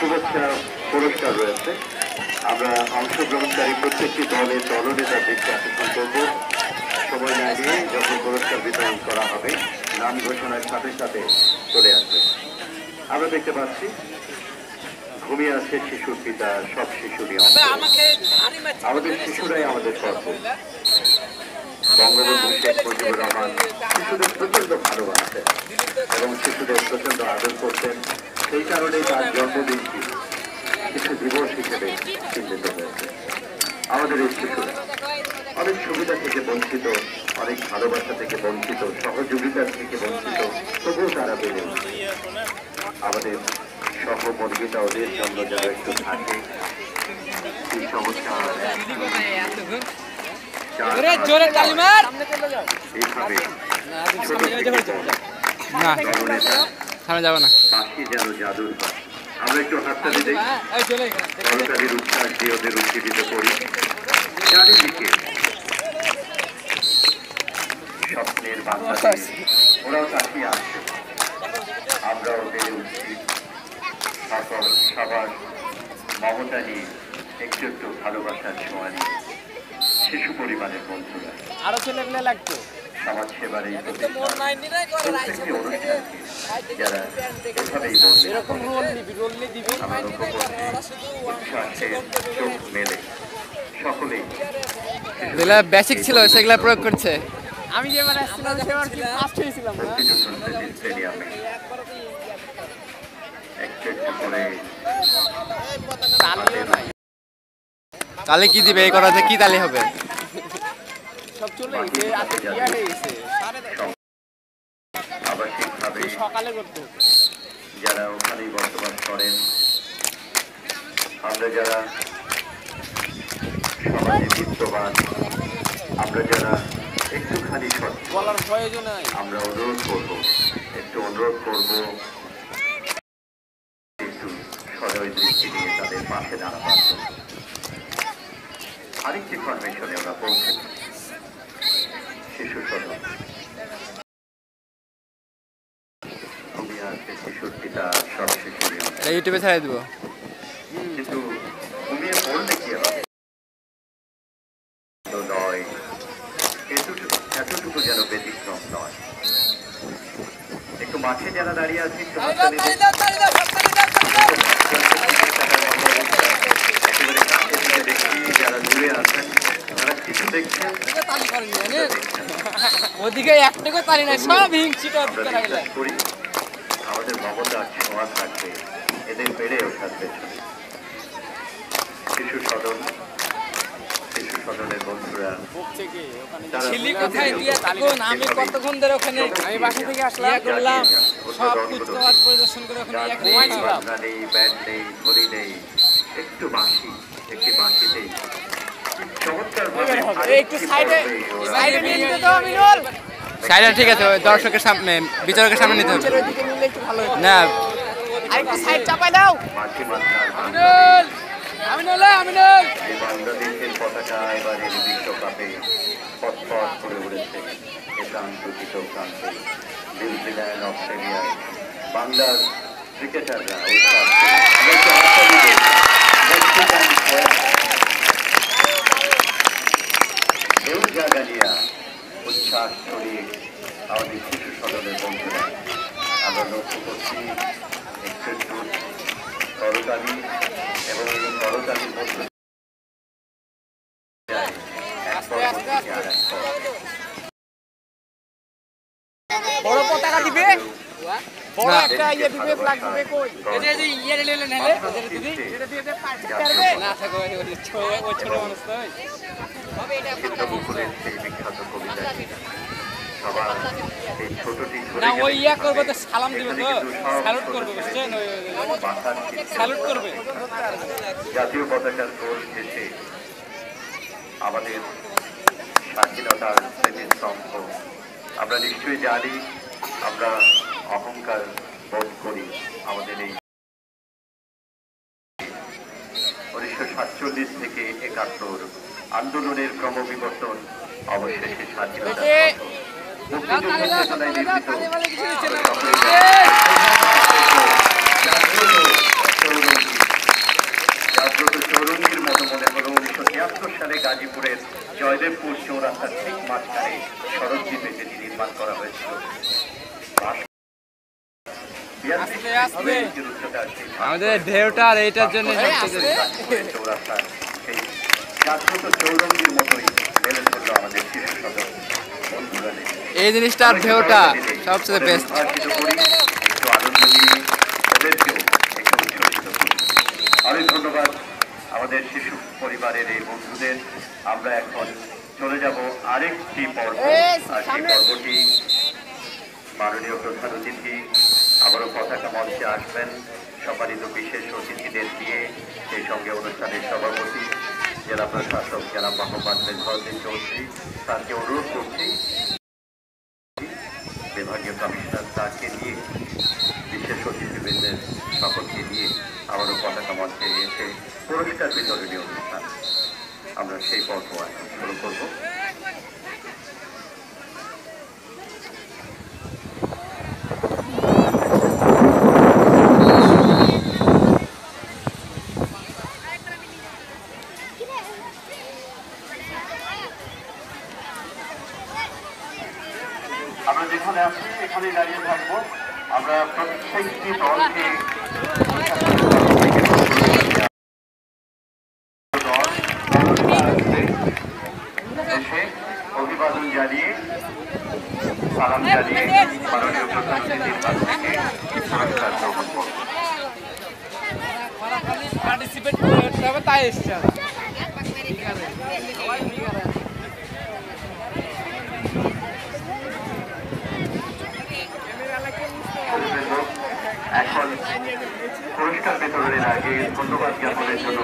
শুভেচ্ছা পুরস্কার রয়েছে। আমরা অংশগ্রহণকারী প্রত্যেকটি দলের দলনেতাদেরকে আকর্ষণ করব। সময় না নিয়ে যখন পুরস্কার বিতরণ করা হবে নাম ঘোষণার সাথে সাথে চলে আসবে। আমরা দেখতে পাচ্ছি ঘুমিয়ে আছে শিশুর পিতা, সব শিশুরই আমাদের শিশুরাই আমাদের গর্ব। বঙ্গবন্ধু শেখ মুজিবুর রহমান শিশুদের প্রচন্ড ভালোবাসতেন এবং শিশুদের প্রচন্ড আদর করতেন। সেই কারণে তার জন্মদিনটি শিশু দিবস হিসেবে চিহ্নিত হয়েছে। আমাদের এই শিশুরা অনেক সুবিধা থেকে বঞ্চিত, অনেক ভালোবাসা থেকে বঞ্চিত, সহযোগিতা থেকে বঞ্চিত, তবুও তারা বেড়ে উঠছে। আমাদের সহমর্মিতা ওদের জন্য যেন একটু থাকে। এই চমৎকার জাদুর আমরা একটু হাততালি দিই, সরকারের উচ্ছ্বাস দিয়ে ওদের উজ্জীবিত করি। চারিদিকে স্বপ্নের বাংলা ওরাও তাকিয়ে আসছে, আমরাও বেড়ে উঠছি সবার মমতা নিয়ে, একটু একটু ভালোবাসার ছোঁয়া নিয়ে। শিশু পরিবারের বন্ধুরা আরো ছেলেগুলো লাগতো সমাজ সেবার এই প্রত্যেকটি অনুষ্ঠানকে যারা এভাবেই এরকম রোল দিবি আমরা লক্ষ্য করছি উচ্ছ্বাসে চোখ মেলে সকলেই যেগুলা বেসিক ছিল সেগুলা প্রয়োগ করছে। আমি যেবার আসছিলাম সেবার কি ফার্স্ট হয়েছিলাম না স্টেডিয়ামে একটু একটু করে তাহলে কি দিবে এই করাতে, কি তালি হবে? সব চলে গেছে, আজকে কি হয়ে গেছে আবাসিকভাবে সকালে করতে হবে। যারা ওখানেই বসবাস করেন, আমরা যারা সমাজে বিত্তবান, আমরা যারা একটুখানি বলার প্রয়োজন নাই, আমরা অনুরোধ করব, একটু অনুরোধ করব একটু সদয় দৃষ্টি নিয়ে তাদের পাশে দাঁড়াবার জন্য। আরেকটি কনভেনশনে আমরা পৌঁছে শিশু সদন ঘুমিয়ে আছে শিশুর পিতা, সব শিশুরই ইউটিউবে ছাড়াই দিব। কিন্তু ঘুমিয়ে পড়লে কি হবে নয়, এতটুকু যেন ব্যতিক্রম নয়। একটু মাঠে যারা দাঁড়িয়ে আছে একেবারে কাছে থেকে দেখি, যারা দূরে আছেন তারা কিছু দেখছেন, ওদিকে একটাকে তালি নাই, সব হিংসিটা করি আমাদের মমতার ছোঁয়া থাকবে এদের বেড়ে ওঠার পেছনে। শিশু সদনের বন্ধুরা আমি কতক্ষণ ধরে ওখানে, আমি বাসা থেকে আসলাম করলাম সব কুচকাওয়াজ পরিদর্শন করে ওখানে নেই, ব্যান্ড নেই, ঘড়ি নেই, একটু বাঁশি, একটি বাঁশিতেই চমৎকার একটু সাইডে নিয়ে নিতে তো আমি রোল সাইডে ঠিক আছে, ওই দর্শকের সামনে, বিচারকের সামনে নিতে হবে ওইদিকে নিলে একটু ভালো হতো না। আরেকটু সাইড চাপাই দাও। মাঝে আমি নল বাংলাদেশের পতাকা এবারের বিশ্বকাপে পথ করে উড়েছে একান্তচিত প্রান্তে। নিউজিল্যান্ড, অস্ট্রেলিয়ায় বাংলার ক্রিকেটাররা এই জায়গা নিয়ে উচ্ছ্বাস ছড়িয়ে আমাদের শিশু সদনের বন্ধুরা আমরা লক্ষ্য করছি একটু একটু করতালি এবং এই করতালির মধ্যে বড় পতাকা দিবে, বড় একটা ইয়ে দিবে, ফ্ল্যাগ দিবে। কই এই যে ইয়ে নিলে নেলে দিদি এটা দিয়ে পার্টি করবে না, থাকো ওই ছোট মানুষ তো হবে। এটা চিত্রমুখরের সেই বিখ্যাত কবিতা সবার এই ছোটটি না, ওই ইয়া করবে তো সালাম দিবে, তো স্যালুট করবে, বুঝছেন? ওই স্যালুট করবে। জাতীয় পতাকার দোল শেষে আমাদের স্বাধীনতার স্মৃতিস্তম্ভ আমরা নিশ্চয়ই জানি, আমরা অহংকার বোধ করি। আমাদের এই 1947 থেকে 71 আন্দোলনের ক্রমবিবর্তন অবশেষে স্বাধীনতা মুক্তিযুদ্ধের চেতনায় নির্মিত সালে গাজীপুরের জয়দেবপুর চৌরাস্তার ঠিক মাঝখানে সড়ক দ্বীপে যেটি নির্মাণ করা হয়েছিল। আমাদের ঢেউটা আর এইটার জন্য চৌরাস্তার সেই জাগ্রত চৌরঙ্গির মতোই মেলে ধরল আমাদের শিশু সদর বন্ধুরা। এই জিনিসটার ঢেউটা সবচেয়ে বেস্ট। একটু আনন্দ নিয়ে ওদেরকেও একটু উচ্ছ্বসিত করি। অনেক ধন্যবাদ আমাদের শিশু পরিবারের এই বন্ধুদের। আমরা এখন চলে যাব আরেকটি পর্ব, আর সেই পর্বটি মাননীয় প্রধান অতিথি আবারও পতাকা মঞ্চে আসবেন সম্মানিত বিশেষ অতিথিদের দিয়ে, সেই সঙ্গে অনুষ্ঠানের সভাপতি জেলা প্রশাসক জেলা মোহাম্মদ মেজবাউদ্দিন চৌধুরী, তাকে অনুরোধ করছি বিভাগীয় কমিশনার তাকে নিয়ে বিশেষ অতিথিবৃন্দের সকলকে নিয়ে আবারও পতাকা মঞ্চে এসে পুরস্কার বিতরণী অনুষ্ঠান আমরা সেই পর্ব এখন শুরু করব। আমরা যেখানে আছি এখানে দাঁড়িয়ে থাকবো। আমরা প্রত্যেকটি দলকে এসে অভিবাদন জানিয়ে সালাম জানিয়ে মাননীয় প্রধান অতিথির কাছ থেকে পুরস্কার গ্রহণ করব। পার্টিসিপেট করতে হবে তাই এসছে। এখন পুরস্কার বিতরণের আগে ধন্যবাদ জ্ঞাপনের জন্য